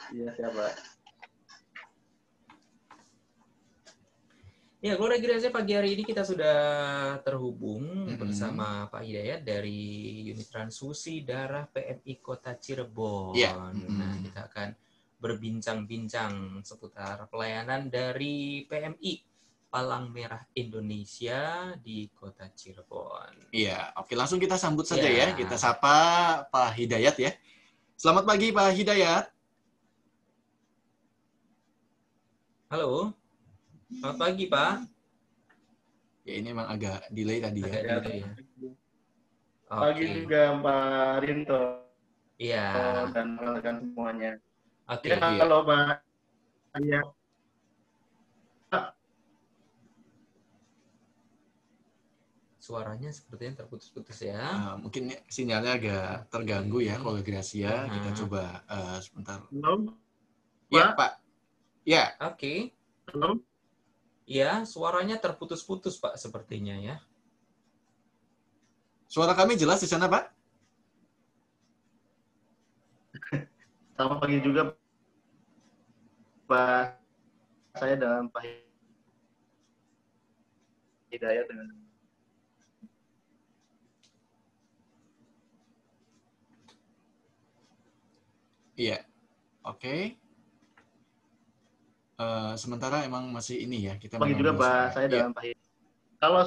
Iya, siapa? Ya, Keluarga Gracia pagi hari ini kita sudah terhubung bersama Pak Hidayat dari Unit Transfusi Darah PMI Kota Cirebon. Iya. Nah, kita akan berbincang-bincang seputar pelayanan dari PMI Palang Merah Indonesia di Kota Cirebon. Iya, oke, langsung kita sambut saja Ya. ya. Kita sapa Pak Hidayat ya. Selamat pagi Pak Hidayat. Halo. Selamat pagi, Pak. Ya, ini memang agak delay tadi ya. Agak delay ya. Pagi Oke. juga Pak Rinto Iya. dan rekan semuanya. Oke. Ya, kalau Pak ya. Suaranya sepertinya terputus-putus ya. Mungkin sinyalnya agak terganggu ya Keluarga Gracia. Kita coba sebentar. Halo? Ya, Pak. Ya. Oke. Halo? Ya, suaranya terputus-putus, Pak, sepertinya ya. Suara kami jelas di sana, Pak? Selamat pagi juga Pak. Saya dan Pak Hidayat dengan Iya. Oke. Sementara emang masih ini ya, kita pagi juga Pak. Saya dan Pak Hidayat. Kalau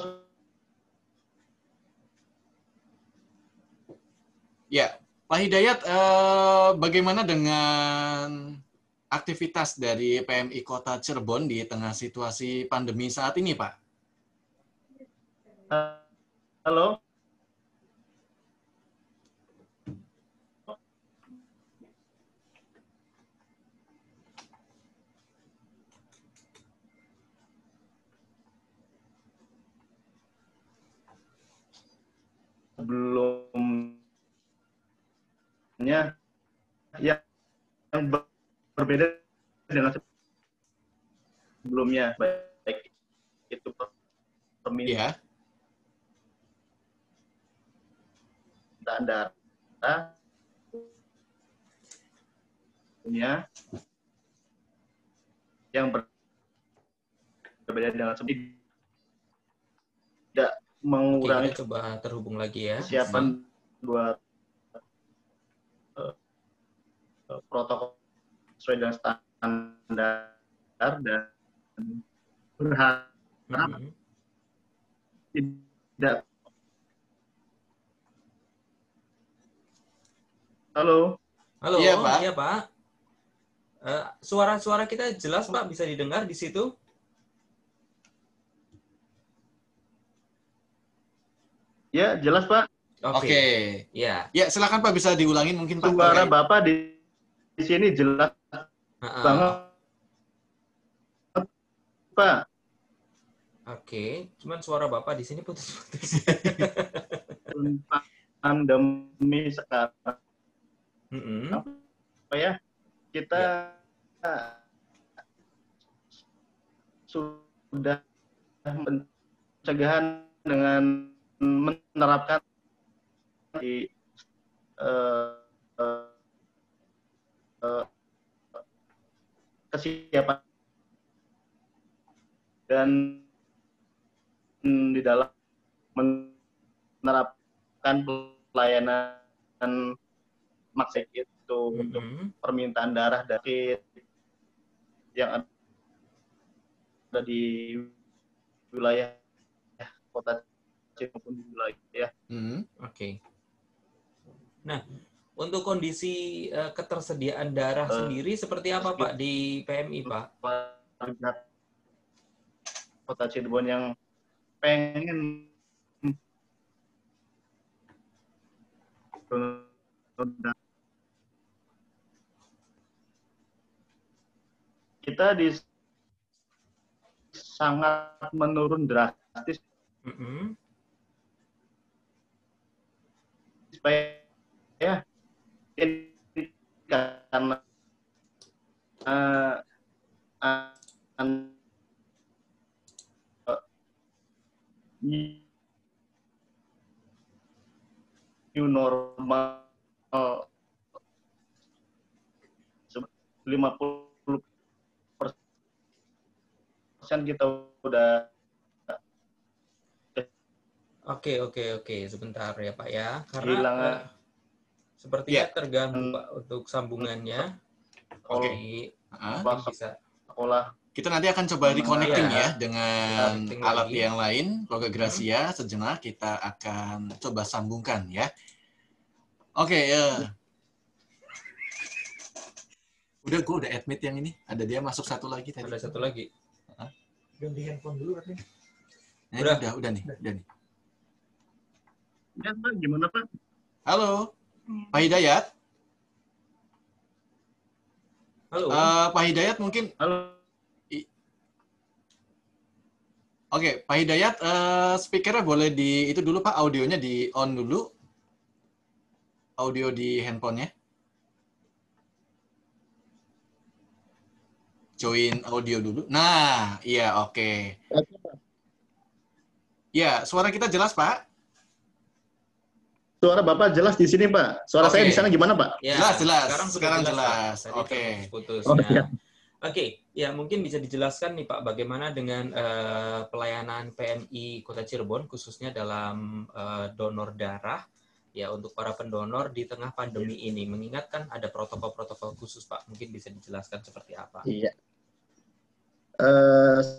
ya, Pak Hidayat, bagaimana dengan aktivitas dari PMI Kota Cirebon di tengah situasi pandemi saat ini, Pak? halo? Sebelumnya yang berbeda dengan sebelumnya, baik itu permintaan darah yang berbeda dengan sebelumnya, tidak mengurangi. Oke, kita coba terhubung lagi ya. Kesiapan buat protokol sesuai dengan standar dan berharap tidak. Halo. Halo, iya Pak. Iya, Pak. Suara-suara kita jelas, Pak, bisa didengar di situ? Ya, jelas Pak. Oke. Ya. Ya, silakan Pak, bisa diulangin mungkin Pak. Suara Bapak di sini jelas banget, Pak. Oke, cuman suara Bapak di sini putus-putus. Pandemi sekarang. Apa ya? Kita sudah pencegahan dengan menerapkan di kesiapan dan di dalam menerapkan pelayanan maksek itu untuk permintaan darah dari yang ada di wilayah Kota Cirebon di wilayah. Oke. Nah, untuk kondisi ketersediaan darah sendiri seperti apa Pak di PMI Pak? Kota Cirebon yang pengen kita sangat menurun drastis supaya ini karena new normal 50% kita udah Oke. Sebentar ya Pak ya. Karena kehilangan sepertinya Ya. terganggu Pak untuk sambungannya. Oke. Mungkin bisa. sekolah. Kita nanti akan coba reconnecting Iya. ya dengan Connecting alat lagi. yang lain. Roga Gracia sejenak kita akan coba sambungkan ya. Oke, gue udah admit yang ini. Ada dia masuk satu lagi tadi. Ada satu lagi. Ganti handphone dulu katanya. Nah, udah nih. Ya, Pak, gimana Pak? Halo, Pak Hidayat. Halo. Pak Hidayat mungkin. Halo. Oke, Pak Hidayat, speakernya boleh di itu dulu Pak, audionya di on dulu. Audio di handphonenya. Join audio dulu. Nah, iya oke. Ya, suara kita jelas Pak? Suara Bapak jelas di sini, Pak. Suara saya di sana gimana, Pak? Ya, jelas. Sekarang jelas. Pak. Tadi Oke. putus. Oh, iya. Oke, ya mungkin bisa dijelaskan nih Pak, bagaimana dengan pelayanan PMI Kota Cirebon, khususnya dalam donor darah, ya untuk para pendonor di tengah pandemi ini. Mengingatkan ada protokol-protokol khusus Pak, mungkin bisa dijelaskan seperti apa? Iya.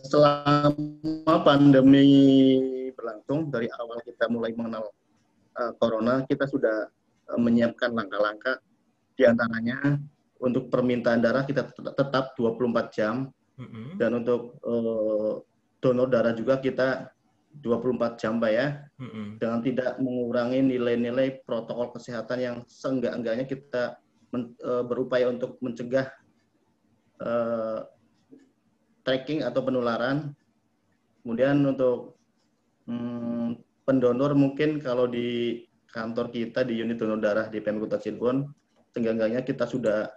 Selama pandemi berlangsung, dari awal kita mulai mengenal corona, kita sudah menyiapkan langkah-langkah, diantaranya untuk permintaan darah kita tetap 24 jam, dan untuk donor darah juga kita 24 jam, Pak ya, dengan tidak mengurangi nilai-nilai protokol kesehatan yang seenggak-enggaknya kita berupaya untuk mencegah tracking atau penularan. Kemudian untuk pendonor, mungkin kalau di kantor kita di unit donor darah di PMI Kota Cirebon, seenggak-enggaknya kita sudah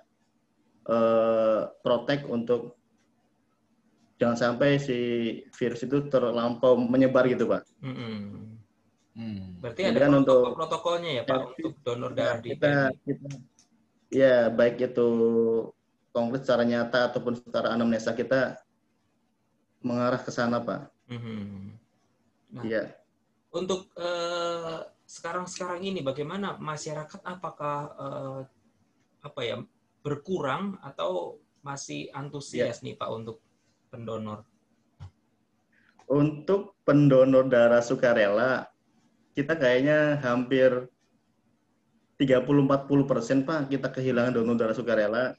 protect untuk jangan sampai si virus itu terlampau menyebar gitu, Pak. Berarti ada protokol-protokolnya ya Pak untuk donor darah di PMI? Ya, baik itu konkret secara nyata ataupun secara anamnesa, kita mengarah ke sana, Pak. Nah, ya. Untuk sekarang ini bagaimana masyarakat, apakah berkurang atau masih antusias nih Pak untuk pendonor? Untuk pendonor darah sukarela, kita kayaknya hampir 30-40% Pak, kita kehilangan donor darah sukarela.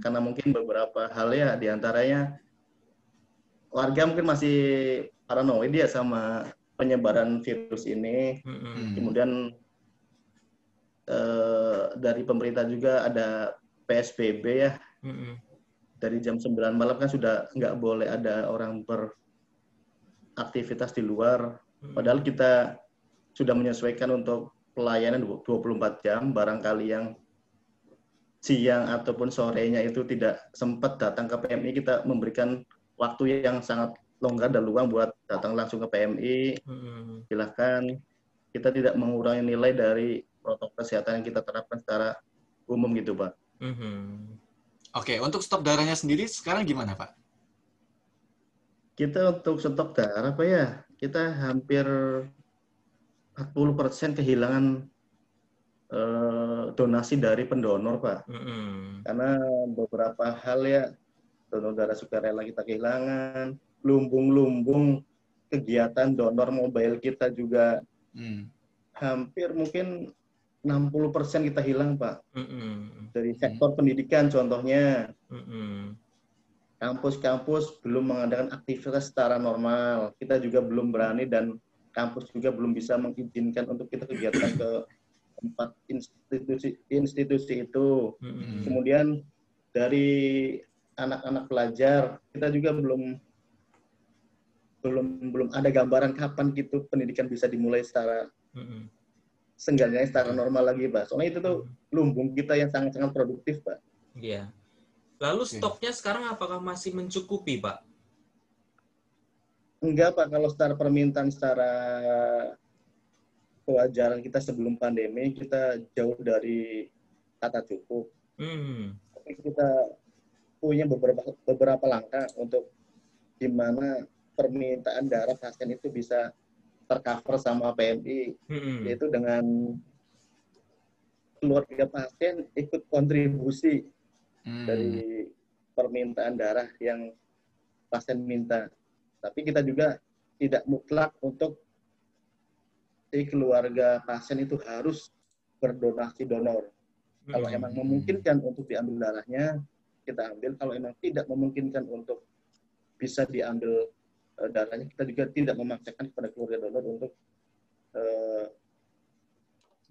Karena mungkin beberapa hal ya, diantaranya warga mungkin masih paranoid ya sama penyebaran virus ini. Kemudian dari pemerintah juga ada PSBB ya. Dari jam 9 malam kan sudah nggak boleh ada orang beraktivitas di luar. Padahal kita sudah menyesuaikan untuk pelayanan 24 jam. Barangkali yang siang ataupun sorenya itu tidak sempat datang ke PMI, kita memberikan waktu yang sangat longgar dan luang buat datang langsung ke PMI. Silahkan. Kita tidak mengurangi nilai dari protokol kesehatan yang kita terapkan secara umum gitu, Pak. Oke, untuk stok darahnya sendiri sekarang gimana, Pak? Kita untuk stok darah, Pak ya, kita hampir 40% kehilangan donasi dari pendonor, Pak. Karena beberapa hal ya, donor darah sukarela kita kehilangan, lumbung-lumbung kegiatan donor mobile kita juga hampir mungkin 60% kita hilang, Pak. Dari sektor pendidikan contohnya. Kampus-kampus belum mengadakan aktivitas secara normal. Kita juga belum berani dan kampus juga belum bisa mengizinkan untuk kita kegiatan ke tempat institusi itu. Kemudian dari anak-anak pelajar, kita juga belum ada gambaran kapan gitu pendidikan bisa dimulai secara seenggaknya secara normal lagi, Pak. Soalnya itu tuh lumbung kita yang sangat-sangat produktif, Pak. Iya. Lalu stoknya sekarang apakah masih mencukupi, Pak? Enggak, Pak. Kalau secara permintaan, secara kewajaran kita sebelum pandemi, kita jauh dari kata cukup. Tapi kita punya beberapa langkah untuk gimana permintaan darah pasien itu bisa tercover sama PMI, yaitu dengan keluarga pasien ikut kontribusi dari permintaan darah yang pasien minta. Tapi kita juga tidak mutlak untuk si keluarga pasien itu harus berdonasi donor. Kalau emang memungkinkan untuk diambil darahnya, kita ambil. Kalau emang tidak memungkinkan untuk bisa diambil darahnya, kita juga tidak memaksakan kepada keluarga donor untuk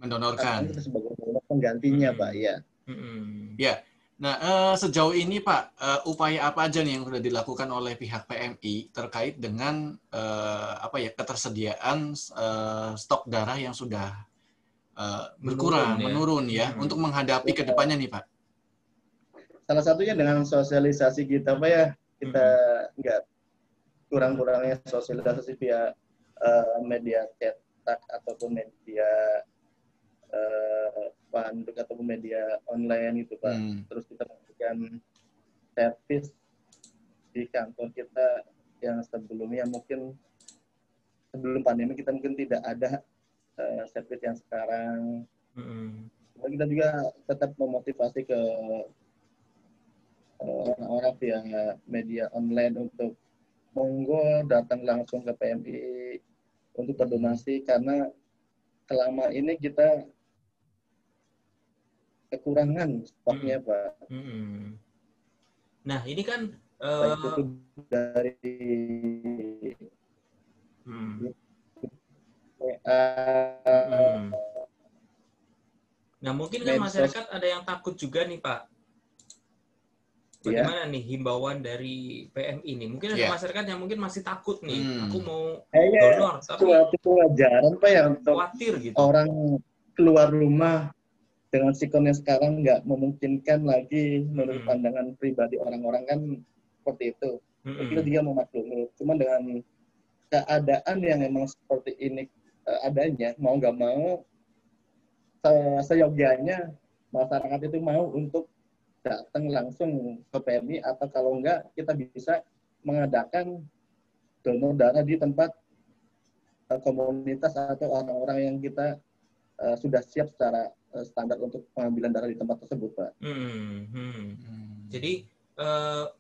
mendonorkan. kita sebagai donor penggantinya, Pak. Ya. Ya. Nah, sejauh ini Pak, upaya apa aja nih yang sudah dilakukan oleh pihak PMI terkait dengan ketersediaan stok darah yang sudah berkurang, menurun ya, untuk menghadapi ke depannya nih Pak? Salah satunya dengan sosialisasi kita, Pak ya. Kita nggak kurang-kurangnya sosialisasi via media cetak ataupun media panduk ataupun media online itu, Pak. Terus kita memberikan servis di kantor kita yang sebelumnya mungkin sebelum pandemi kita mungkin tidak ada servis yang sekarang. Kita juga tetap memotivasi ke orang-orang via media online untuk monggo datang langsung ke PMI untuk berdonasi, karena selama ini kita kekurangan stoknya, Pak. Nah, ini kan baik itu dari Nah, mungkin kan masyarakat ada yang takut juga nih, Pak. Bagaimana nih himbauan dari PMI nih? Mungkin ada masyarakat yang mungkin masih takut nih. Aku mau donor, tapi itu wajaran, Pak ya, untuk khawatir gitu. Orang keluar rumah dengan sikonnya sekarang nggak memungkinkan lagi menurut pandangan pribadi orang-orang kan seperti itu. Kita juga memaklumi. Cuma dengan keadaan yang memang seperti ini adanya, mau nggak mau seyogianya masyarakat itu mau untuk datang langsung ke PMI, atau kalau enggak kita bisa mengadakan donor darah di tempat komunitas atau orang-orang yang kita sudah siap secara standar untuk pengambilan darah di tempat tersebut, Pak. Jadi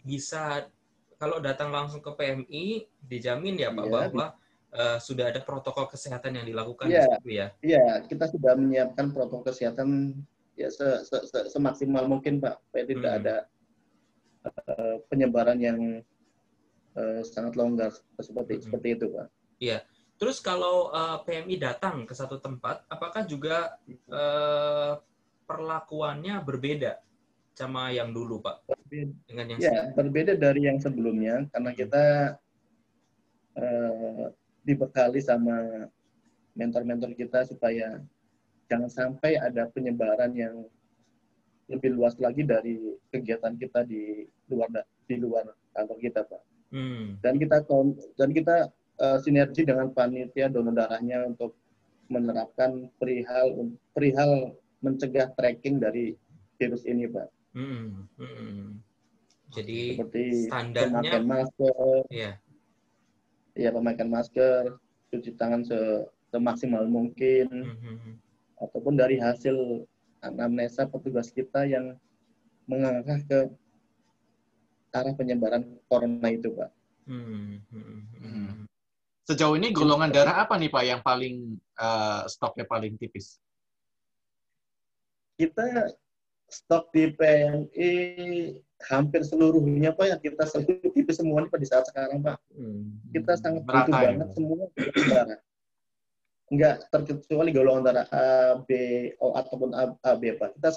bisa kalau datang langsung ke PMI dijamin ya Pak bahwa sudah ada protokol kesehatan yang dilakukan di situ ya? Iya, kita sudah menyiapkan protokol kesehatan ya semaksimal mungkin, Pak, supaya tidak ada penyebaran yang sangat longgar seperti itu, Pak. Iya. Terus kalau PMI datang ke satu tempat, apakah juga perlakuannya berbeda sama yang dulu, Pak? Dengan yang berbeda dari yang sebelumnya, karena kita dibekali sama mentor-mentor kita supaya jangan sampai ada penyebaran yang lebih luas lagi dari kegiatan kita di luar kantor kita, Pak. Dan kita sinergi dengan panitia donor darahnya untuk menerapkan perihal mencegah tracking dari virus ini, Pak. Jadi seperti standarnya pemakaian masker, pemakaian masker, cuci tangan semaksimal mungkin, ataupun dari hasil anamnesa petugas kita yang mengarah ke arah penyebaran corona itu, Pak. Sejauh ini golongan darah apa nih, Pak, yang paling stoknya paling tipis? Kita stok di PMI hampir seluruhnya, Pak, yang kita seluruh tipis semuanya, Pak, di saat sekarang, Pak. Kita sangat butuh banget semua darah. Enggak terkecuali golongan darah A, B, O ataupun AB, Pak. Kita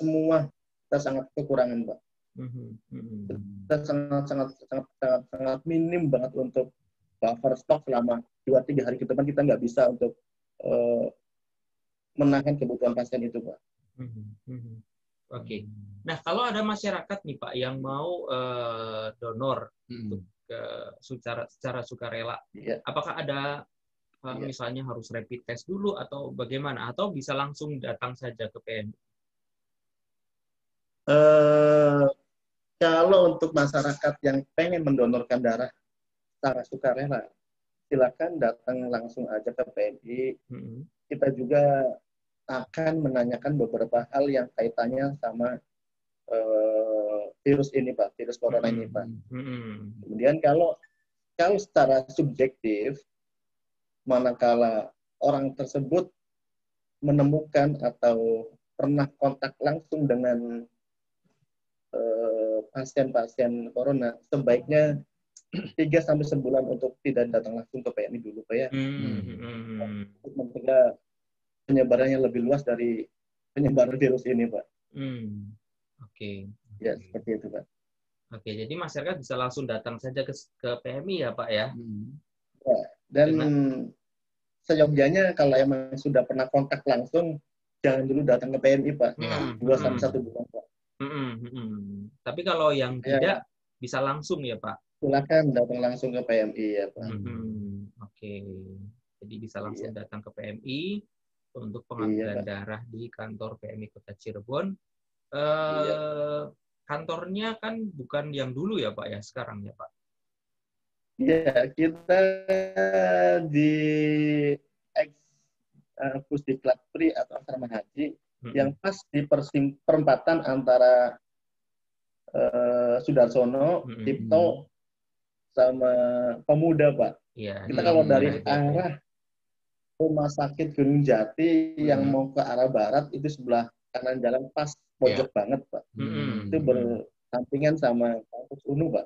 sangat kekurangan, Pak. Kita sangat minim banget untuk buffer stok selama 2-3 hari ke depan. Kita nggak bisa untuk menahan kebutuhan pasien itu, Pak. Oke. Nah, kalau ada masyarakat nih, Pak, yang mau donor untuk secara sukarela, apakah ada misalnya harus rapid test dulu atau bagaimana? Atau bisa langsung datang saja ke PMI? Kalau kalau untuk masyarakat yang pengen mendonorkan darah secara sukarela, silakan datang langsung aja ke PMI. Kita juga akan menanyakan beberapa hal yang kaitannya sama virus ini, Pak, virus corona ini, Pak. Kemudian kalau secara subjektif, manakala orang tersebut menemukan atau pernah kontak langsung dengan pasien-pasien corona, sebaiknya 3-9 bulan untuk tidak datang langsung ke PMI dulu, Pak, ya. Untuk mencegah penyebarannya lebih luas dari penyebaran virus ini, Pak. Oke. Ya, seperti itu, Pak. Oke, jadi masyarakat bisa langsung datang saja ke PMI ya, Pak, ya? Ya, dan seyogyanya kalau emang sudah pernah kontak langsung, jangan dulu datang ke PMI, Pak. 2-1 bulan, Pak. Tapi kalau yang tidak, bisa langsung ya, Pak? Silakan datang langsung ke PMI ya, Pak. Oke. Jadi bisa langsung datang ke PMI untuk pengambilan darah di kantor PMI Kota Cirebon. Kantornya kan bukan yang dulu ya, Pak, ya, sekarang ya, Pak? Iya, kita di Pusdiklat Pri atau Asrama Haji yang pas di perempatan antara Sudarsono, Cipto, sama Pemuda, Pak. Kita kalau dari arah Rumah Sakit Gunung Jati yang mau ke arah barat, itu sebelah kanan jalan pas pojok banget, Pak. Itu bersampingan sama kampus UNU, Pak.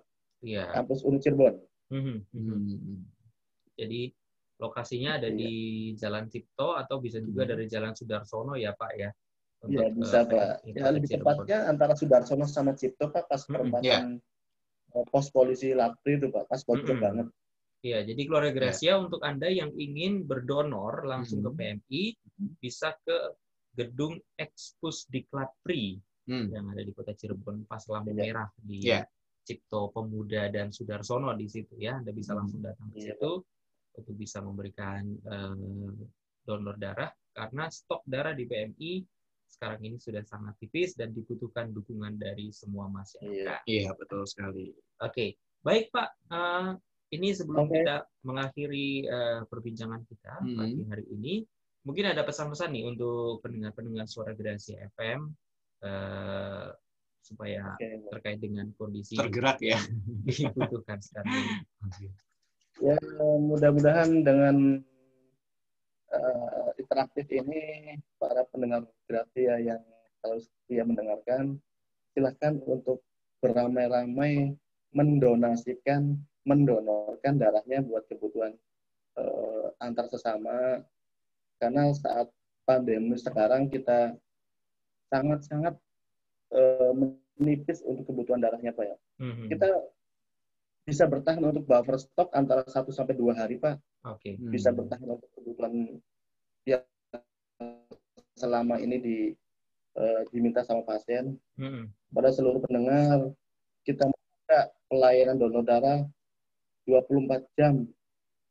Kampus UNU Cirebon. Jadi lokasinya ada di Jalan Cipto atau bisa juga dari Jalan Sudarsono ya, Pak, ya? Iya, bisa, Pak. Ya, lebih tepatnya antara Sudarsono sama Cipto, Pak, pas perempatan pos polisi Lapri itu, Pak, pas pojok banget. Iya, jadi keluarga Gracia untuk Anda yang ingin berdonor langsung ke PMI, bisa ke gedung Pusdiklat Pri yang ada di Kota Cirebon, pas lampu merah di Cipto, Pemuda, dan Sudarsono di situ ya. Anda bisa langsung datang ke situ untuk bisa memberikan donor darah, karena stok darah di PMI sekarang ini sudah sangat tipis dan dibutuhkan dukungan dari semua masyarakat. Iya, betul sekali. Oke, baik, Pak. Ini sebelum kita mengakhiri perbincangan kita pagi hari ini, mungkin ada pesan-pesan nih untuk pendengar-pendengar Suara Gracia FM supaya terkait dengan kondisi tergerak ya dibutuhkan sekarang ini. Ya, mudah-mudahan dengan interaktif ini para pendengar Gracia yang kalau setia mendengarkan, silahkan untuk beramai-ramai mendonorkan darahnya buat kebutuhan antar sesama, karena saat pandemi sekarang kita sangat-sangat menipis untuk kebutuhan darahnya, Pak, ya. Kita bisa bertahan untuk buffer stok antara 1-2 hari, Pak. Bisa bertahan untuk kebutuhan yang selama ini diminta sama pasien. Pada seluruh pendengar, kita membuka pelayanan donor darah 24 jam.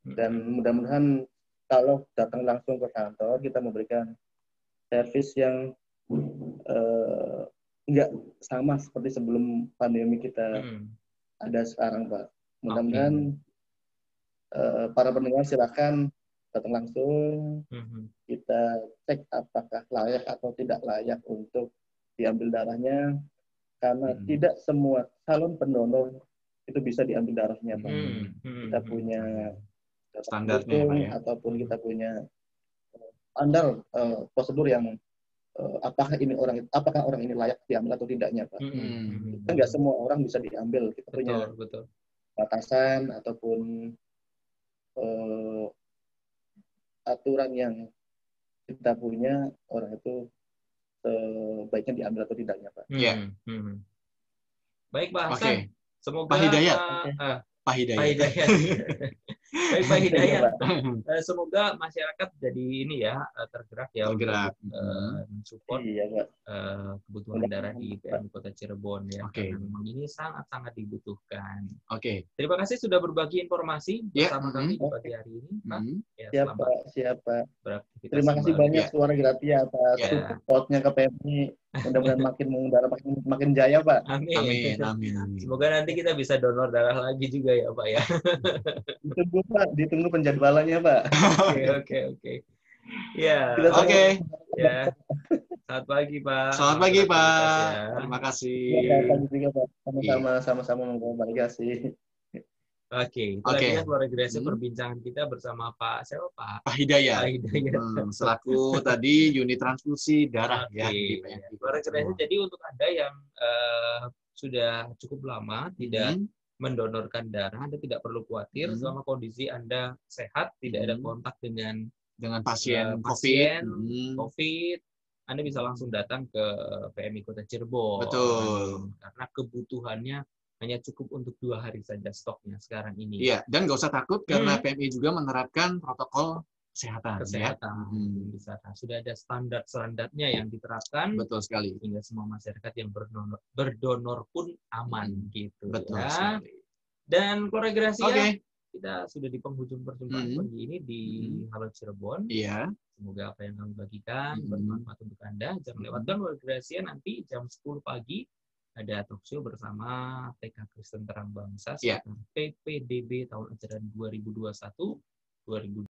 Dan mudah-mudahan kalau datang langsung ke kantor, kita memberikan servis yang nggak sama seperti sebelum pandemi kita ada sekarang, Pak. Mudah-mudahan para pendengar silakan datang langsung. Kita cek apakah layak atau tidak layak untuk diambil darahnya, karena tidak semua calon pendonor itu bisa diambil darahnya, Pak. Kita punya standarnya, Pak, ya? Ataupun kita punya standar prosedur yang apakah orang ini layak diambil atau tidaknya, Pak. Kita nggak semua orang bisa diambil. Kita punya batasan ataupun aturan yang kita punya, orang itu sebaiknya diambil atau tidaknya, Pak. Baik, Pak Hasan. Semoga Pak Hidayat. Pak Hidayat. Baik, Pak Hidayat. Semoga masyarakat jadi ini ya, tergerak ya untuk mensupport kebutuhan darah di PMI Kota Cirebon ya. Karena memang ini sangat-sangat dibutuhkan. Terima kasih sudah berbagi informasi bersama kami di pagi hari ini, Pak. Siapa. Terima kasih banyak Suara Gracia atas supportnya ke PMI. Mudah-mudahan makin mengudara, makin jaya, Pak. Amin. Amin, amin, amin. Semoga nanti kita bisa donor darah lagi juga ya Pak ya. Ditunggu, Pak. Ditunggu penjadwalannya, Pak. Oke. Ya, Kita sama- Oke. ya. Selamat pagi Pak. Selamat pagi, beraktivitas Pak. ya. Terima kasih. Selamat pagi juga, Pak. Sama-sama mengkomunikasi kasih. Oke, itu Oke. tadi kan keluargasi Hmm. perbincangan kita bersama Pak siapa Pak? Pak Hidayat. Pak Hidayat. Selaku tadi unit transfusi darah Oke. ya di PMI Kota Keluargasi Cirebon. jadi untuk Anda yang sudah cukup lama tidak mendonorkan darah, Anda tidak perlu khawatir selama kondisi Anda sehat, tidak ada kontak dengan pasien pasien COVID. COVID, Anda bisa langsung datang ke PMI Kota Cirebon. Betul. Karena kebutuhannya hanya cukup untuk 2 hari saja stoknya sekarang ini. Iya, dan nggak usah takut karena PMI juga menerapkan protokol kesehatan. Ya. Di sana sudah ada standar-standarnya yang diterapkan. Betul sekali. Sehingga semua masyarakat yang berdonor pun aman gitu. Betul ya. sekali. Dan keluarga Oke. kita sudah di penghujung perjumpaan pagi ini di Halo Cirebon. Iya. Semoga apa yang kami bagikan bermanfaat untuk Anda. Jangan lewatkan keluarga nanti jam 10 pagi ada talk show bersama TK Kristen Terang Bangsa seputar PPDB tahun ajaran 2021-2022.